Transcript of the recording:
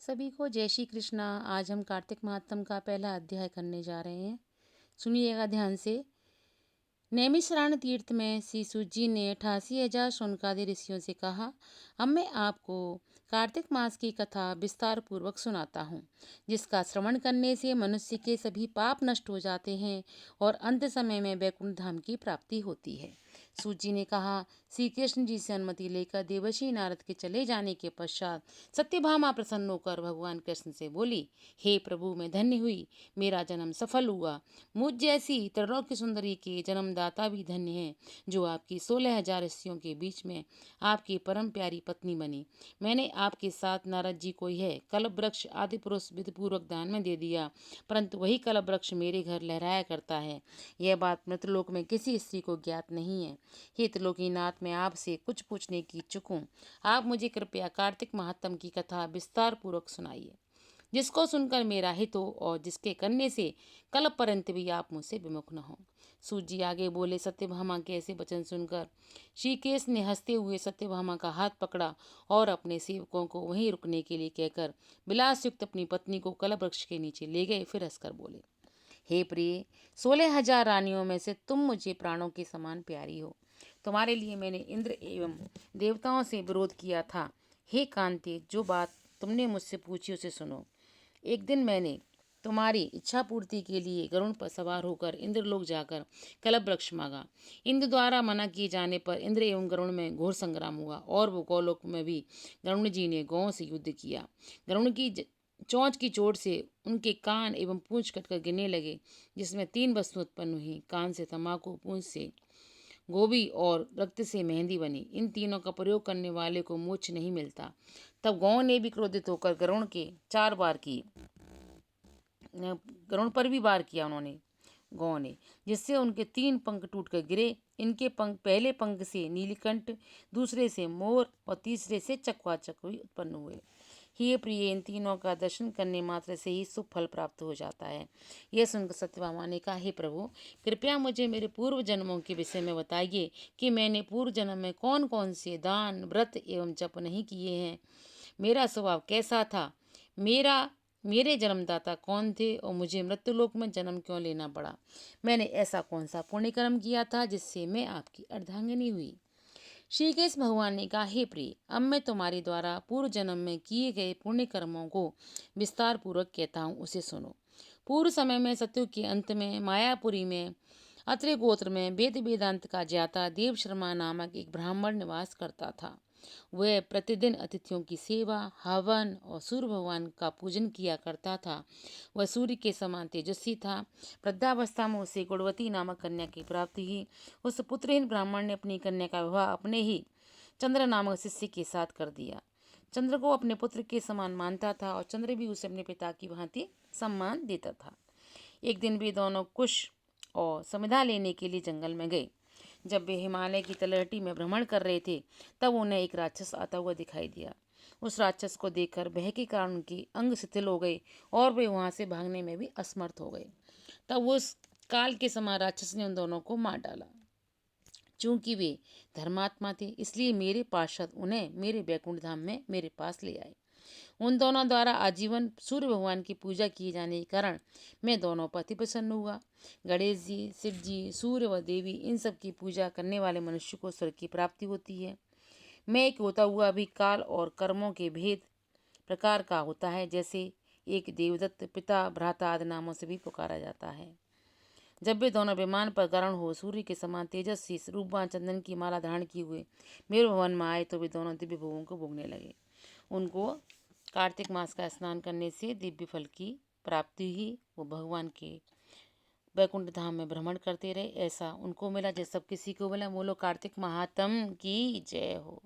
सभी को जय श्री कृष्णा। आज हम कार्तिक महात्म का पहला अध्याय करने जा रहे हैं। सुनिएगा ध्यान से। नैमिषारण्य तीर्थ में श्री सूत जी ने 88,000 शौनकादि ऋषियों से कहा, अब मैं आपको कार्तिक मास की कथा विस्तार पूर्वक सुनाता हूँ, जिसका श्रवण करने से मनुष्य के सभी पाप नष्ट हो जाते हैं और अंत समय में वैकुंठ धाम की प्राप्ति होती है। सूत जी ने कहा, श्री कृष्ण जी से अनुमति लेकर देवर्षि नारद के चले जाने के पश्चात सत्यभामा प्रसन्न होकर भगवान कृष्ण से बोली, हे प्रभु, मैं धन्य हुई, मेरा जन्म सफल हुआ। मुझ जैसी त्रैलोक्य सुंदरी के जन्मदाता भी धन्य है, जो आपकी 16,000 ऋषियों के बीच में आपकी परम प्यारी पत्नी बनी। मैंने आपके साथ नारद जी को यह कल्प वृक्ष आदि पुरुष विधिपूर्वक दान में दे दिया, परंतु वही कल्प वृक्ष मेरे घर लहराया करता है। यह बात मृतलोक में किसी स्त्री को ज्ञात नहीं है। हे त्रिलोकीनाथ, मैं आपसे कुछ पूछने की इच्छुक हूँ। आप मुझे कृपया कार्तिक महात्म की कथा विस्तार पूर्वक सुनाइए, जिसको सुनकर मेरा हित हो और जिसके करने से कल पर्यंत भी आप मुझसे विमुख न हो। सूत जी आगे बोले, सत्यभामा के ऐसे वचन सुनकर ऋषिकेश ने हंसते हुए सत्यभामा का हाथ पकड़ा और अपने सेवकों को वहीं रुकने के लिए कहकर विलासयुक्त अपनी पत्नी को कल्प वृक्ष के नीचे ले गए। फिर हंसकर बोले, हे प्रिय, 16,000 रानियों में से तुम मुझे प्राणों के समान प्यारी हो। तुम्हारे लिए मैंने इंद्र एवं देवताओं से विरोध किया था। हे कांते, जो बात तुमने मुझसे पूछी उसे सुनो। एक दिन मैंने तुम्हारी इच्छा पूर्ति के लिए गरुड़ पर सवार होकर इंद्रलोक जाकर कल्प वृक्ष मांगा। इंद्र द्वारा मना किए जाने पर इंद्र एवं गरुड़ में घोर संग्राम हुआ और वो गौलोक में भी गरुड़ जी ने गौं से युद्ध किया। गरुड़ की चोंच की चोट से उनके कान एवं पूंछ कटकर गिरने लगे, जिसमें 3 वस्तुएं उत्पन्न हुई। कान से तंबाकू, पूंछ से गोभी और रक्त से मेहंदी बनी। इन तीनों का प्रयोग करने वाले को मोक्ष नहीं मिलता। तब गौ ने भी क्रोधित होकर गरुड़ के 4 बार की गरुड़ पर भी वार किया उन्होंने गौ ने, जिससे उनके 3 पंख टूटकर गिरे। इनके पंख, पहले पंख से नीलकंठ, दूसरे से मोर और तीसरे से चकवाचक उत्पन्न हुए। हे प्रिय, इन तीनों का दर्शन करने मात्र से ही शुभ फल प्राप्त हो जाता है। यह सुनकर सत्यभामा ने कहा, हे प्रभु, कृपया मुझे मेरे पूर्व जन्मों के विषय में बताइए कि मैंने पूर्व जन्म में कौन कौन से दान, व्रत एवं जप नहीं किए हैं। मेरा स्वभाव कैसा था, मेरे जन्मदाता कौन थे और मुझे मृत्युलोक में जन्म क्यों लेना पड़ा। मैंने ऐसा कौन सा पुण्य कर्म किया था जिससे मैं आपकी अर्धांगिनी हुई। श्रीकेश भगवान ने कहा, हे प्रिय, अब मैं तुम्हारे द्वारा पूर्व जन्म में किए गए पुण्य कर्मों को विस्तार पूर्वक कहता हूँ, उसे सुनो। पूर्व समय में सतयुग के अंत में मायापुरी में अत्रि गोत्र में वेद वेदांत का ज्ञाता देव शर्मा नामक एक ब्राह्मण निवास करता था। वह प्रतिदिन अतिथियों की सेवा, हवन और सूर्य भगवान का पूजन किया करता था। वह सूर्य के समान तेजस्वी था। वृद्धावस्था में उसे गुणवती नामक कन्या की प्राप्ति हुई। उस पुत्रहीन ब्राह्मण ने अपनी कन्या का विवाह अपने ही चंद्र नामक शिष्य के साथ कर दिया। चंद्र को अपने पुत्र के समान मानता था और चंद्र भी उसे अपने पिता की भांति सम्मान देता था। एक दिन वे दोनों कुश और समिधा लेने के लिए जंगल में गए। जब वे हिमालय की तलहटी में भ्रमण कर रहे थे, तब उन्हें एक राक्षस आता हुआ दिखाई दिया। उस राक्षस को देखकर भय के कारण उनके अंग शिथिल हो गए और वे वहां से भागने में भी असमर्थ हो गए। तब उस काल के समान राक्षस ने उन दोनों को मार डाला। चूंकि वे धर्मात्मा थे, इसलिए मेरे पार्षद उन्हें मेरे वैकुंठ धाम में मेरे पास ले आए। उन दोनों द्वारा आजीवन सूर्य भगवान की पूजा किए जाने के कारण मैं दोनों पर अति प्रसन्न हुआ। गणेश जी, शिव जी, सूर्य व देवी, इन सब की पूजा करने वाले मनुष्य को स्वर्ग की प्राप्ति होती है। मैं एक होता हुआ भी काल और कर्मों के भेद प्रकार का होता है, जैसे एक देवदत्त, पिता, भ्राता आदि नामों से भी पुकारा जाता है। जब वे दोनों विमान पर गरुड़ हो सूर्य के समान तेजस्वी रूपवान चंदन की माला धारण किए हुए मेरे भवन में आए, तो वे दोनों दिव्य भोगों को भोगने लगे। उनको कार्तिक मास का स्नान करने से दिव्य फल की प्राप्ति हुई। वो भगवान के वैकुंठ धाम में भ्रमण करते रहे। ऐसा उनको मिला जैसे सब किसी को मिला। बोलो कार्तिक महात्म की जय हो।